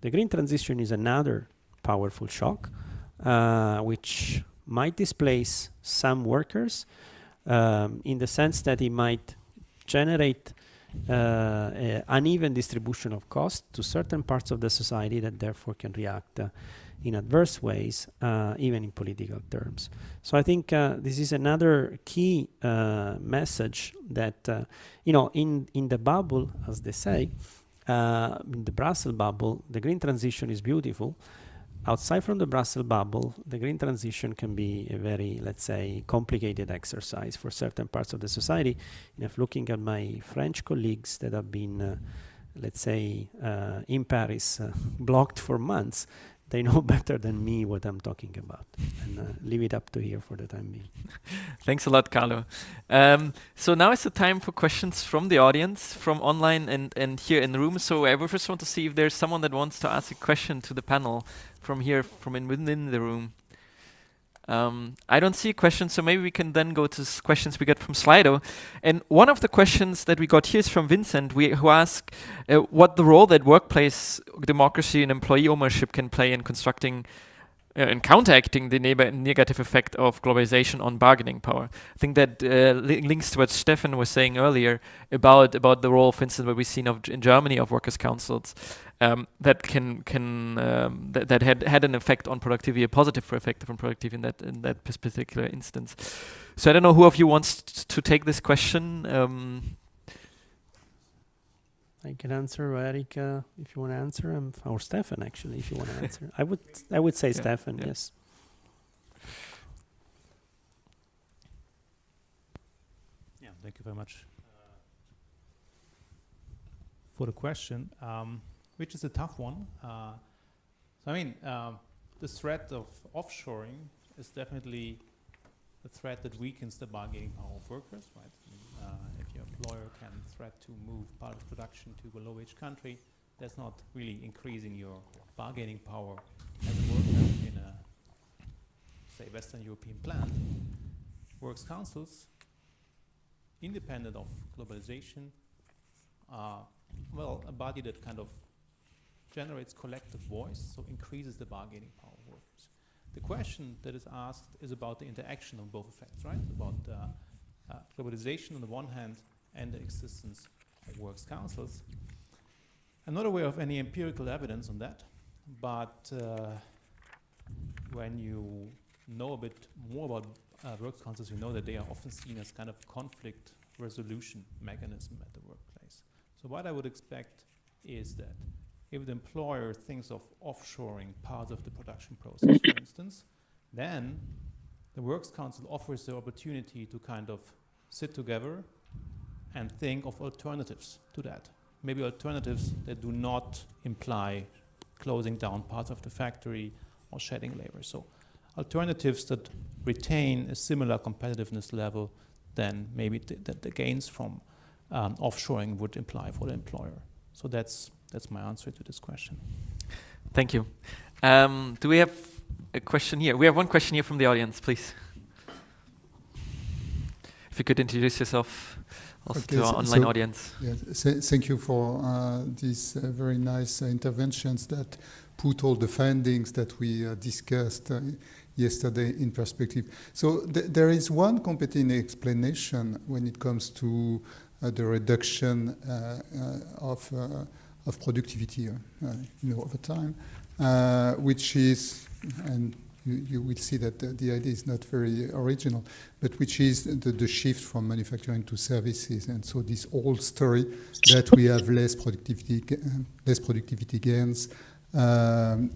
The green transition is another powerful shock, which might displace some workers in the sense that it might generate uneven distribution of cost to certain parts of the society that therefore can react in adverse ways, even in political terms. So I think this is another key message that, in the bubble, as they say, in the Brussels bubble, the green transition is beautiful. Outside from the Brussels bubble, the green transition can be a very, let's say, complicated exercise for certain parts of the society. And if looking at my French colleagues that have been, let's say, in Paris, blocked for months, they know better than me what I'm talking about. And leave it up to here for the time being. Thanks a lot, Carlo. So now is the time for questions from the audience, from online and here in the room. So I would first want to see if there's someone that wants to ask a question to the panel from here, from within the room. I don't see a question, so maybe we can then go to questions we got from Slido. And one of the questions that we got here is from Vincent, who asked what the role that workplace democracy and employee ownership can play in constructing and counteracting the negative effect of globalization on bargaining power. I think that links to what Stefan was saying earlier about the role, for instance, what we've seen in Germany of workers' councils that that had an effect on productivity, a positive effect on productivity in that particular instance. So I don't know who of you wants to take this question. I can answer, Erika, if you want to answer, or Stefan, actually, if you want to answer. I would say Stefan, yes. Yeah, thank you very much for the question, which is a tough one. The threat of offshoring is definitely a threat that weakens the bargaining power of workers, right? If your employer can threat to move part of production to a low-wage country, that's not really increasing your bargaining power as a worker in a, say, Western European plant. Works councils, independent of globalization, are, a body that kind of generates collective voice, so increases the bargaining power of workers. The question that is asked is about the interaction of both effects, right? About globalization on the one hand and the existence of works councils. I'm not aware of any empirical evidence on that, but when you know a bit more about works councils, you know that they are often seen as kind of conflict resolution mechanism at the workplace. So what I would expect is that if the employer thinks of offshoring parts of the production process, for instance, then the Works Council offers the opportunity to kind of sit together and think of alternatives to that. Maybe alternatives that do not imply closing down parts of the factory or shedding labor. So alternatives that retain a similar competitiveness level than maybe the gains from offshoring would imply for the employer. So that's my answer to this question. Thank you. Do we have a question here? We have one question here from the audience, please. If you could introduce yourself also to our online audience. Yeah, thank you for these very nice interventions that put all the findings that we discussed yesterday in perspective. So there is one competing explanation when it comes to the reduction of productivity over time, which is, and you will see that the idea is not very original, but which is the shift from manufacturing to services. And so this old story that we have less productivity gains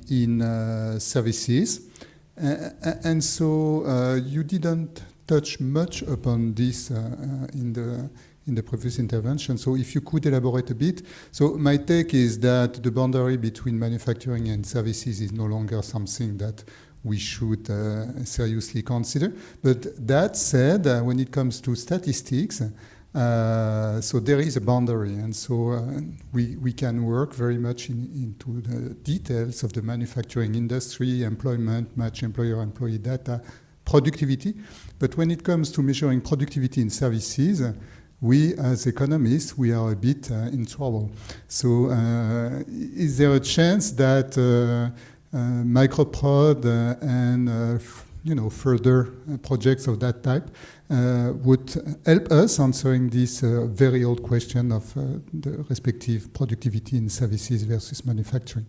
in services. And so you didn't touch much upon this in the previous intervention. So if you could elaborate a bit. So my take is that the boundary between manufacturing and services is no longer something that we should seriously consider. But that said, when it comes to statistics, so there is a boundary, and so we can work very much into the details of the manufacturing industry, employment, match employer-employee data, productivity. But when it comes to measuring productivity in services, we as economists, we are a bit in trouble. So is there a chance that Microprod and further projects of that type would help us answering this very old question of the respective productivity in services versus manufacturing?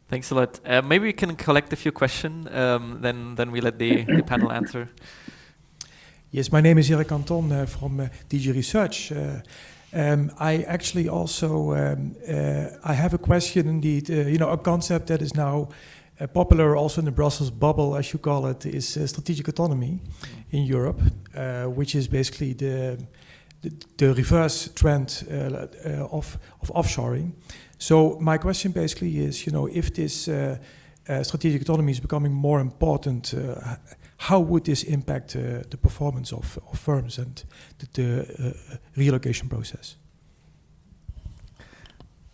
Thanks a lot. Maybe we can collect a few questions, then we let the panel answer. Yes, my name is Erik Anton from DG Research. I actually also I have a question indeed. A concept that is now popular also in the Brussels bubble, as you call it, is strategic autonomy in Europe, which is basically the reverse trend of offshoring. So my question basically is, if this strategic autonomy is becoming more important, how would this impact the performance of firms and the relocation process?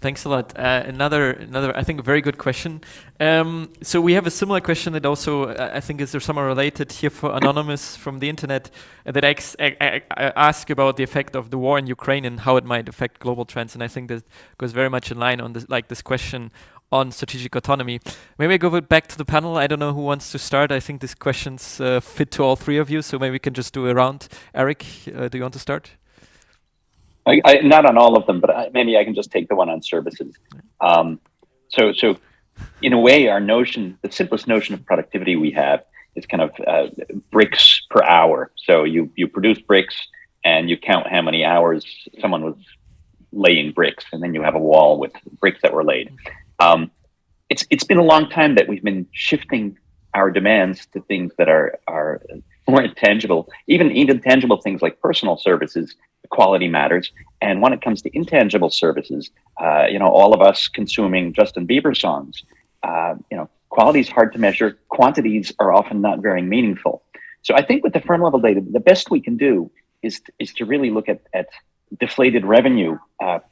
Thanks a lot. Another, I think, a very good question. So we have a similar question that also, I think, is there somewhere related here for Anonymous from the internet that I ask about the effect of the war in Ukraine and how it might affect global trends. And I think that goes very much in line on this question on strategic autonomy. Maybe I go back to the panel. I don't know who wants to start. I think these questions fit to all three of you. So maybe we can just do a round. Eric, do you want to start? I not on all of them, but maybe I can just take the one on services. So in a way, the simplest notion of productivity we have is kind of bricks per hour. So you produce bricks and you count how many hours someone was laying bricks, and then you have a wall with bricks that were laid. It's been a long time that we've been shifting our demands to things that are more intangible, even tangible things like personal services. Quality matters, and when it comes to intangible services, all of us consuming Justin Bieber songs, quality is hard to measure. Quantities are often not very meaningful. So I think with the firm level data, the best we can do is to really look at deflated revenue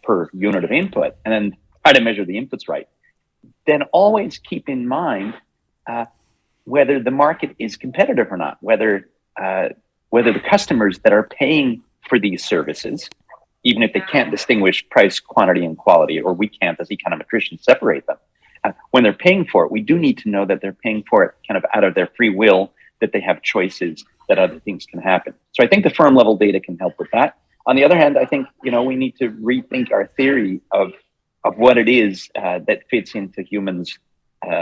per unit of input, and then try to measure the inputs right. Then always keep in mind whether the market is competitive or not, whether the customers that are paying for these services, even if they can't distinguish price, quantity, and quality, or we can't as econometricians separate them, when they're paying for it, we do need to know that they're paying for it kind of out of their free will, that they have choices, that other things can happen. So I think the firm level data can help with that. On the other hand, I think we need to rethink our theory of what it is that fits into humans'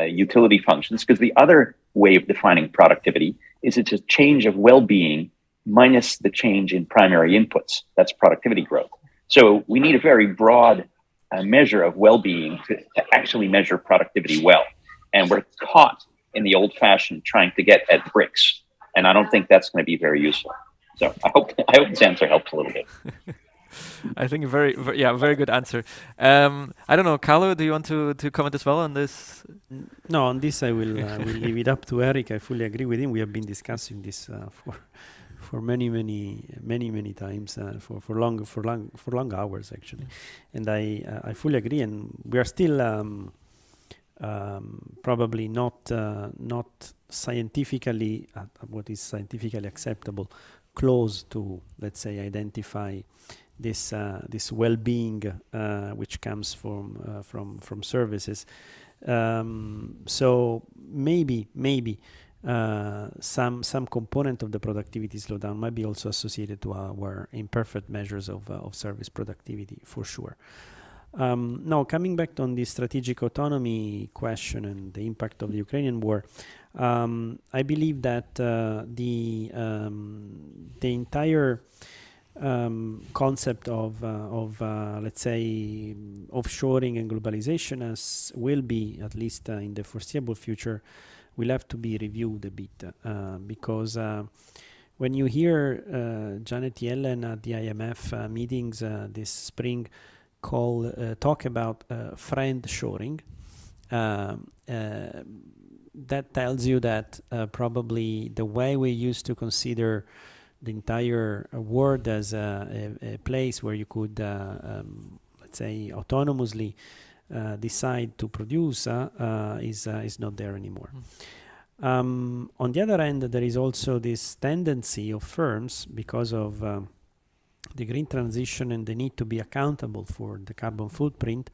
utility functions, because the other way of defining productivity is it's a change of well-being minus the change in primary inputs. That's productivity growth. So we need a very broad measure of well-being to actually measure productivity well. And we're caught in the old-fashioned trying to get at bricks. And I don't think that's going to be very useful. So I hope this answer helps a little bit. I think very good answer. I don't know, Carlo, do you want to comment as well on this? No, on this I will leave it up to Eric. I fully agree with him. We have been discussing this for many times, for long hours actually, and I fully agree. And we are still probably not scientifically what is scientifically acceptable, close to, let's say, identify this well-being which comes from services. So maybe some component of the productivity slowdown might be also associated to our imperfect measures of service productivity, for sure. Now, coming back on the strategic autonomy question and the impact of the Ukrainian war, I believe that the entire concept of let's say, offshoring and globalization will be, at least in the foreseeable future, will have to be reviewed a bit because when you hear Janet Yellen at the IMF meetings this spring talk about friend shoring, that tells you that probably the way we used to consider the entire world as a place where you could, let's say, autonomously decide to produce is not there anymore. On the other hand, there is also this tendency of firms, because of the green transition and the need to be accountable for the carbon footprint,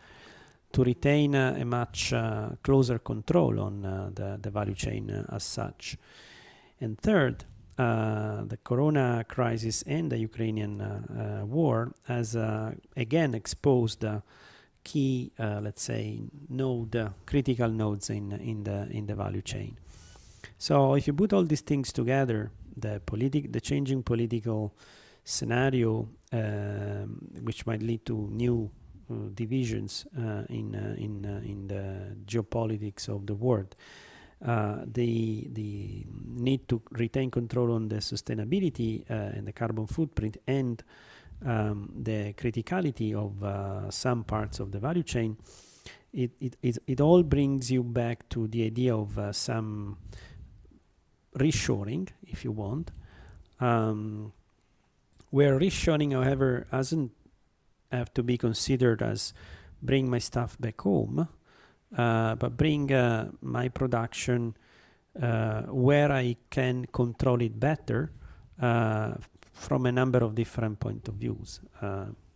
to retain a much closer control on the value chain as such. And third, the corona crisis and the Ukrainian war has again exposed key, let's say, critical nodes in the value chain. So if you put all these things together, the changing political scenario, which might lead to new divisions in the geopolitics of the world, the need to retain control on the sustainability and the carbon footprint, and the criticality of some parts of the value chain, it all brings you back to the idea of some reshoring, if you want, where reshoring, however, doesn't have to be considered as bring my stuff back home, but bring my production where I can control it better from a number of different point of views,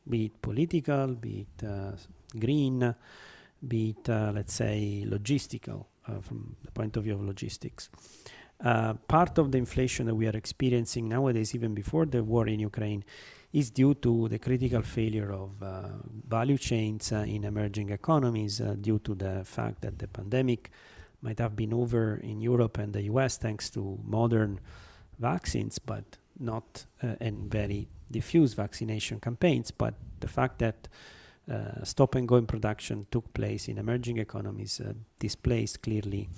be it political, be it green, be it, let's say, logistical, from the point of view of logistics. Part of the inflation that we are experiencing nowadays, even before the war in Ukraine, is due to the critical failure of value chains in emerging economies, due to the fact that the pandemic might have been over in Europe and the US thanks to modern vaccines, but not and very diffuse vaccination campaigns, but the fact that stop and go in production took place in emerging economies displays clearly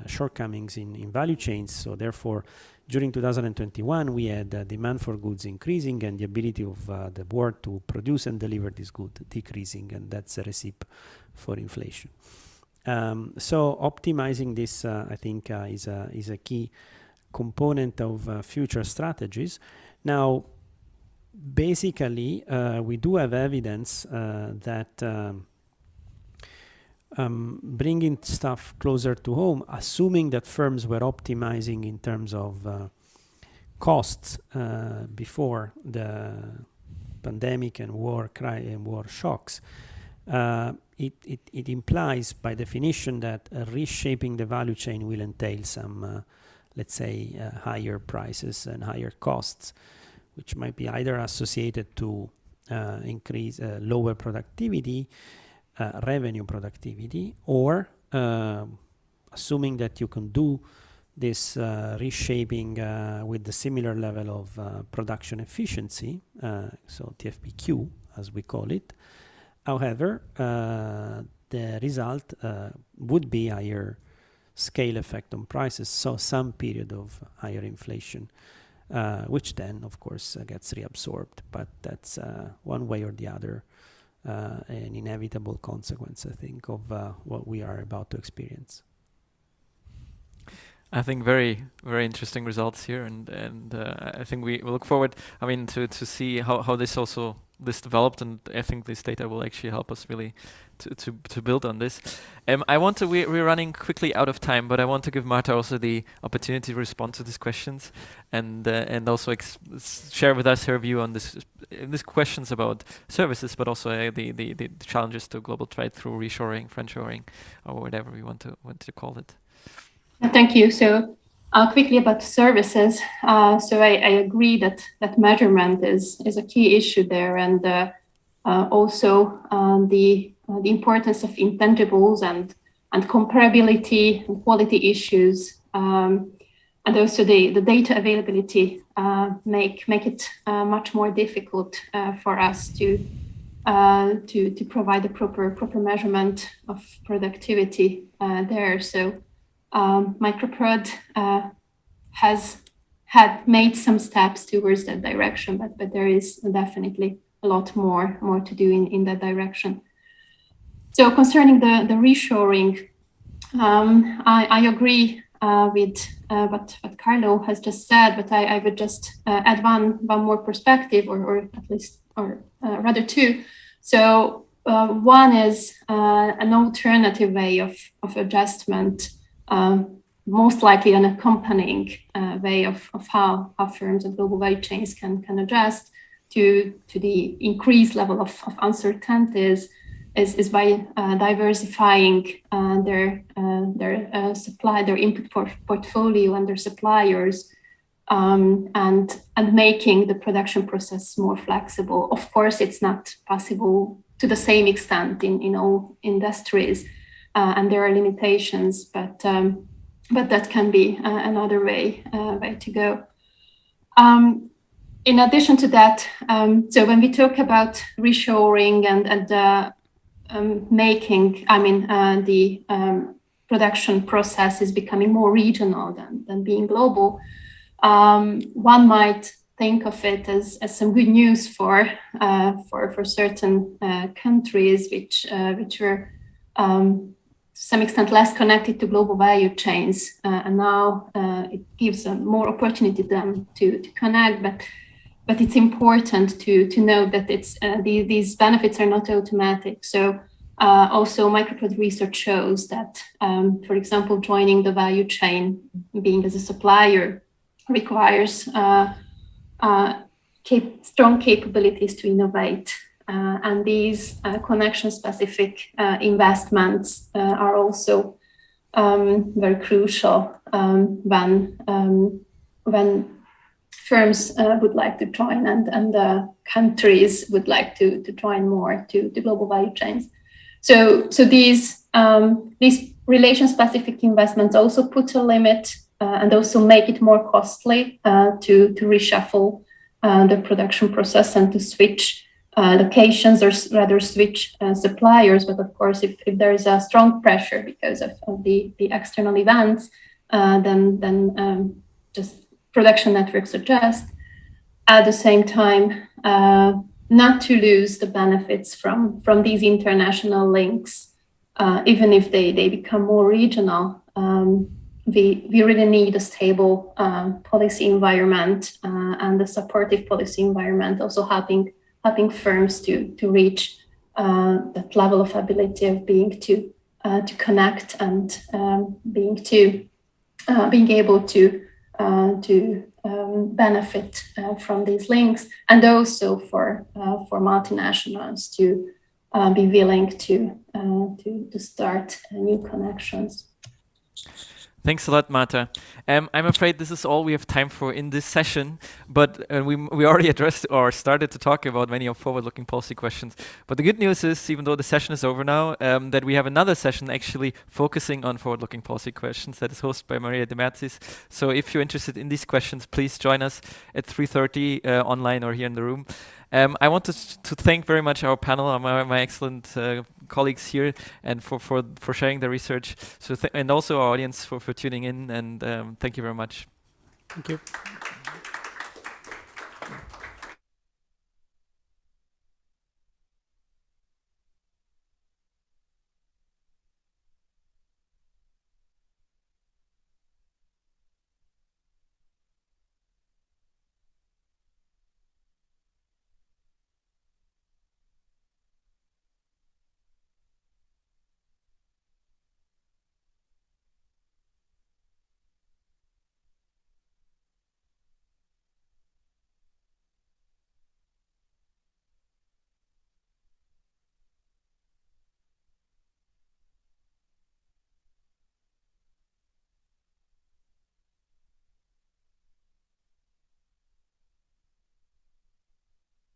shortcomings in value chains. So therefore, during 2021, we had demand for goods increasing and the ability of the world to produce and deliver this good decreasing, and that's a recipe for inflation. So optimizing this, I think, is a key component of future strategies. Now, basically, we do have evidence that bringing stuff closer to home, assuming that firms were optimizing in terms of costs before the pandemic and war shocks, it implies by definition that reshaping the value chain will entail some, let's say, higher prices and higher costs, which might be either associated to increase lower productivity, revenue productivity, or assuming that you can do this reshaping with the similar level of production efficiency, so TFPQ as we call it. However, the result would be higher scale effect on prices, so some period of higher inflation, which then of course gets reabsorbed, but that's one way or the other an inevitable consequence, I think, of what we are about to experience. I think very, very interesting results here, and I think we look forward, I mean, to see how this developed, and I think this data will actually help us really to build on this. We're running quickly out of time, but I want to give Marta also the opportunity to respond to these questions, and also share with us her view on these questions about services, but also the challenges to global trade through reshoring, friendshoring, or whatever we want to call it. Thank you. So quickly about services. So I agree that measurement is a key issue there. And also the importance of intangibles and comparability and quality issues, and also the data availability make it much more difficult for us to provide the proper measurement of productivity there. So Microprod has made some steps towards that direction, but there is definitely a lot more to do in that direction. So concerning the reshoring, I agree with what Carlo has just said, but I would just add one more perspective, or at least, or rather two. So one is an alternative way of adjustment, most likely an accompanying way of how firms and global value chains can adjust to the increased level of uncertainties is by diversifying their supply, their input portfolio and their suppliers, and making the production process more flexible. Of course, it's not possible to the same extent in all industries, and there are limitations, but that can be another way to go. In addition to that, so when we talk about reshoring and making, the production process is becoming more regional than being global, one might think of it as some good news for certain countries which were to some extent less connected to global value chains, and now it gives them more opportunity them to connect. But it's important to note that these benefits are not automatic. So also Microprod research shows that, for example, joining the value chain, being as a supplier, requires strong capabilities to innovate. And these connection-specific investments are also very crucial when firms would like to join and countries would like to join more to the global value chains. So these relation-specific investments also put a limit and also make it more costly to reshuffle the production process and to switch locations, or rather switch suppliers. But of course, if there is a strong pressure because of the external events, then just production networks adjust. At the same time, not to lose the benefits from these international links, even if they become more regional. We really need a stable policy environment and a supportive policy environment, also helping firms to reach that level of ability of being to connect and being able to benefit from these links, and also for multinationals to be willing to start new connections. Thanks a lot, Marta. I'm afraid this is all we have time for in this session, but we already addressed or started to talk about many of forward-looking policy questions. But the good news is, even though the session is over now, that we have another session actually focusing on forward-looking policy questions that is hosted by Maria De Merzis. So if you're interested in these questions, please join us at 3:30 online or here in the room. I want to thank very much our panel, my excellent colleagues here, and for sharing the research. So and also our audience for tuning in, and thank you very much. Thank you.